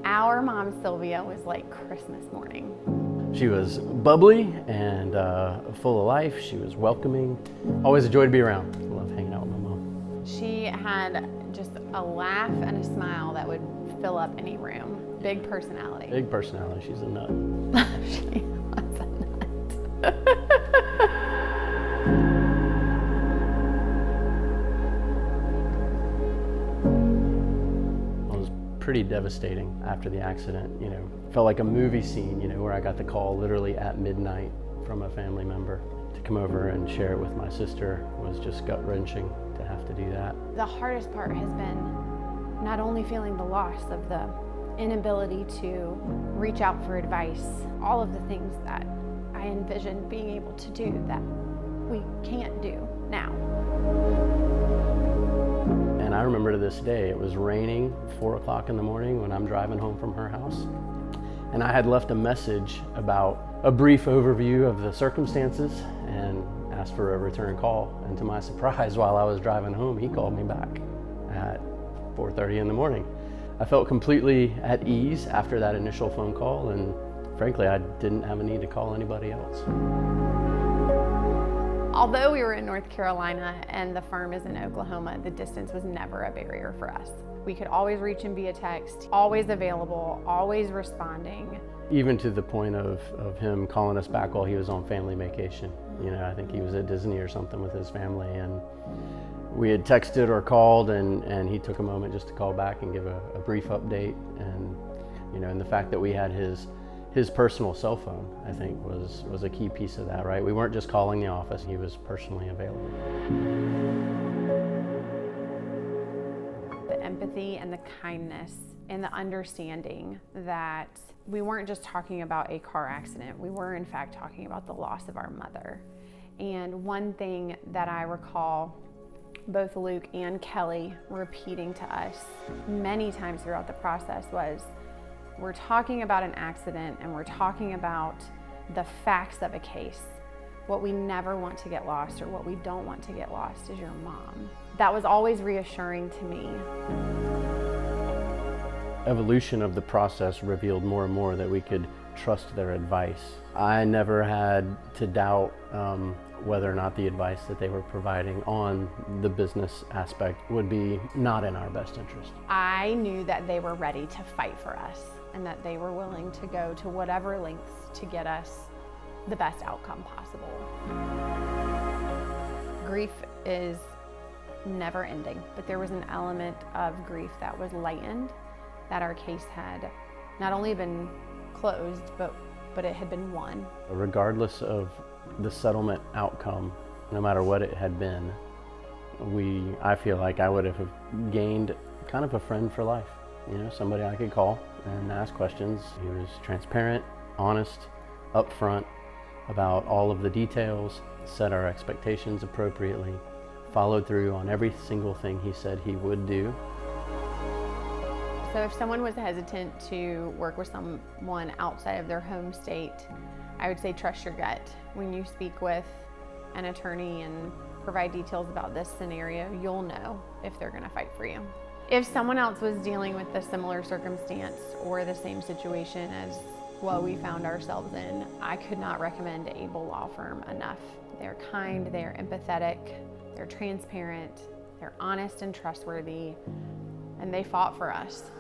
Our mom, Sylvia, was like Christmas morning. She was bubbly and full of life. She was welcoming. Always a joy to be around. I love hanging out with my mom. She had just a laugh and a smile that would fill up any room. Big personality. Big personality. She's a nut. She was a nut. It was pretty devastating after the accident. Felt like a movie scene, where I got the call literally at midnight from a family member. To come over and share it with my sister was just gut-wrenching to have to do that. The hardest part has been not only feeling the loss of the inability to reach out for advice, all of the things that I envisioned being able to do that we can't do now. And I remember to this day, it was raining 4 o'clock in the morning when I'm driving home from her house. And I had left a message about a brief overview of the circumstances and asked for a return call. And to my surprise, while I was driving home, he called me back at 4:30 in the morning. I felt completely at ease after that initial phone call, and frankly, I didn't have a need to call anybody else. Although we were in North Carolina and the firm is in Oklahoma, the distance was never a barrier for us. We could always reach him via text, always available, always responding. Even to the point of him calling us back while he was on family vacation. I think he was at Disney or something with his family, and we had texted or called, and he took a moment just to call back and give a brief update. And the fact that we had his personal cell phone, I think, was a key piece of that, right? We weren't just calling the office, he was personally available. The empathy and the kindness and the understanding that we weren't just talking about a car accident, we were in fact talking about the loss of our mother. And one thing that I recall both Luke and Kelly repeating to us many times throughout the process was, we're talking about an accident and we're talking about the facts of a case. What we never want to get lost, or what we don't want to get lost, is your mom. That was always reassuring to me. Evolution of the process revealed more and more that we could trust their advice. I never had to doubt whether or not the advice that they were providing on the business aspect would be not in our best interest. I knew that they were ready to fight for us and that they were willing to go to whatever lengths to get us the best outcome possible. Grief is never ending, but there was an element of grief that was lightened, that our case had not only been closed, but it had been won. Regardless of the settlement outcome, no matter what it had been, I feel like I would have gained kind of a friend for life. Somebody I could call and ask questions. He was transparent, honest, upfront about all of the details, set our expectations appropriately, followed through on every single thing he said he would do. So if someone was hesitant to work with someone outside of their home state, I would say trust your gut. When you speak with an attorney and provide details about this scenario, you'll know if they're going to fight for you. If someone else was dealing with a similar circumstance or the same situation as what we found ourselves in, I could not recommend Abel Law Firm enough. They're kind, they're empathetic, they're transparent, they're honest and trustworthy, and they fought for us.